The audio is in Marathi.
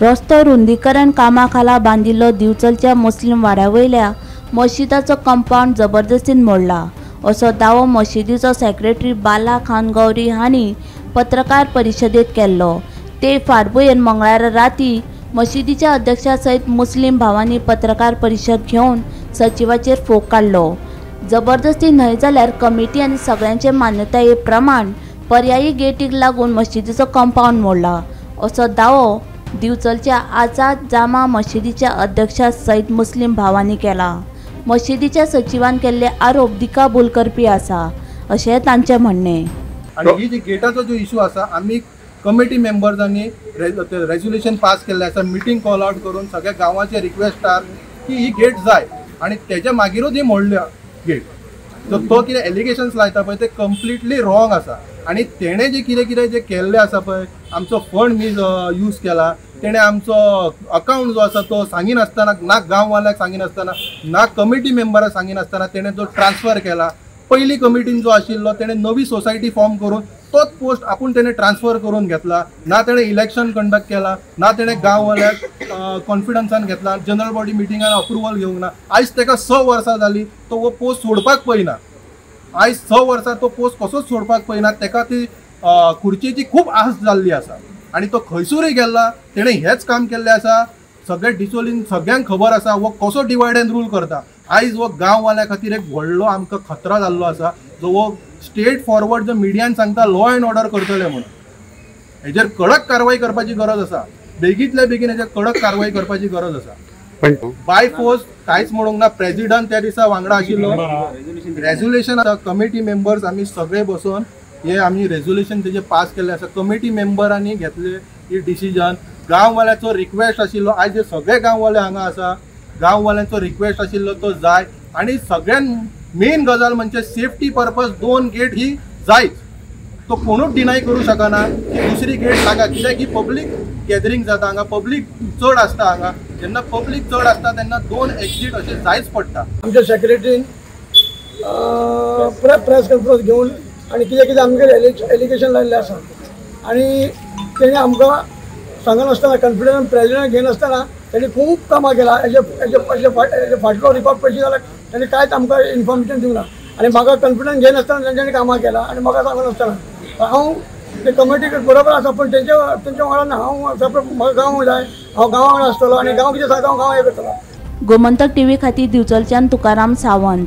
रस्तो रुंदीकरण कामा खाला बांदिल्लो दिवचलच्या मुस्लिम वाड्यावयल्या मशिदाचो कंपाऊंड जबरदस्तीन मोडला असो दावो मशिदीचो सेक्रेटरी बाला खान गौरी हांणी पत्रकार परिशदेत केल्लो। ते फाटभुंयेर मंगळारा राती मशिदीच्या अध्यक्षा सयत मुस्लिम भावांनी पत्रकार परिशद घेवन सचिवाचेर फोग काडलो। जबरदस्ती न्हय जाल्यार कमिटी आनी सगळ्यांचे मान्यताये प्रमाण पर्यायी गेटीक लागून मशिदीचो कंपाऊंड मोडला असो दावो दिवचलच्या आझाद जामा मशिदीच्या अध्यक्षा सयत मुस्लिम भावांनी केला। मशिदीच्या सचिवान केल्ले आरोप दिकाबूल करपी आसा अशें तांचें म्हणणें। आणि ही जी गेटाचो जो इशू आसा आमी कमिटी मेंबर्सांनी रेझोल्युशन पास केल्लें आसा, मिटींग कॉल आउट करून सगळ्या गांवाचे रिक्वेस्ट आसा की ही गेट जाय आणि तेच्या मागीरूच ही मोडल्या गेट। तो कितें एलिगेशन्स लायता पळय ते कंप्लिटली रॉंग आसा आणि तेणे जे कितें जे केल्लें आसा पळय, आमचो फंड यूज केला, तेणे आमचो अकाउंट जो आसा तो सांगिनासतना ना गांववाल्यांक सांगिनासतना ना कमिटी मेंबरांक सांगिनासतना तेणे जो ट्रान्सफर केला। पहिली कमिटीन जो आशिल्लो तेणे नवी सोसायटी फॉर्म करून तोच पोस्ट आपूण तेणे ट्रान्सफर करून घेतला। ना तेणे इलेक्शन कंडक्ट केला, ना तेणे गांववाल्यांक कॉन्फिडन्सान घेतला, जनरल बॉडी मिटिंगान अप्रुवल घेवंक ना। आयज तेका 6 वर्सां जाली तो वो पोस्ट सोडपाक पळयना। आयज 6 वर्सां तो पोस्ट कसोच सोडपाक पळयना। तेका ती खुर्चेची खूब आस जाल्ली आसा आणि तो खंयसरूय गेल्ला तेणे हेच काम केल्लें आसा। सगळे डिसोलीन सगळ्यांक खबर आसा वो कसो डिवायड एंड रूल करता। आयज वो गांववाल्या खातीर एक व्हडलो आमकां खतरा जाल्लो आसा जो वो स्टेट फॉरवर्ड जो मिडियान सांगता लॉ एंड ऑर्डर करतले म्हणून। हेजेर कडक कारवाई करपाची गरज आसा, बेगींतल्या बेगीन हेजेर कडक कारवाई करपाची गरज आसा। पण बाय फोर्स कांयच म्हणूंक ना। प्रेसिडेंट त्या दिसा वांगडा आशिल्लो, रेझोल्युशन कमिटी मेंबर्स आमी सगळे बसून हे आमी रेझोल्युशन तेजे पास केल्लें आसा। कमिटी मेंबरांनी घेतले ही डिसिजन। गांववाल्यांचो रिक्वेस्ट आशिल्लो, आयज जे सगळे गांववाले हांगा आसा, गांववाल्यांचो रिक्वेस्ट आशिल्लो तो जाय आणि सगळ्यान मेन गजाल म्हणजे सेफ्टी पर्पज 2 गेट ही जायच। तो कोणूच डिनाय करू शकना की दुसरी गेट लागा, कित्याक ही पब्लीक गॅदरींग जाता हांगा, पब्लीक चड आसता हांगा। जेन्ना पब्लीक चड आसता तेन्ना 2 एक्झिट अशें जायच पडटा। आमच्या सेक्रेटरीन प्रेस कॉन्फरन्स घेवन आणि कितें आमगे एलिगेशन लायिल्लें आसा आणि तेणी आमकां सांगनासतना कॉन्फिडन्स प्रेसिडेंट घेनासतना तेणी खूब कामां केला। हेजे फाटलो रिकॉर्ड पळयशी जाल्यार तेणी कांयच आमकां इन्फॉर्मेशन दिवंक ना आणि म्हाका कॉन्फिडन्स घेनासतना तेंच्यांनी कामां केला आणि म्हाका सांगनासतना। हांव ते कमिटी बरोबर आसा पण तेंच्या वांगडा हांव सेपरेट म्हाका गांव जाय, हांव गांवा वांगडा आसतलो आणि गांव कितें सांगता हांव गांव हे करतलो। गोमंतक टीव्ही खातीर दिवचलच्यान तुकाराम सावंत।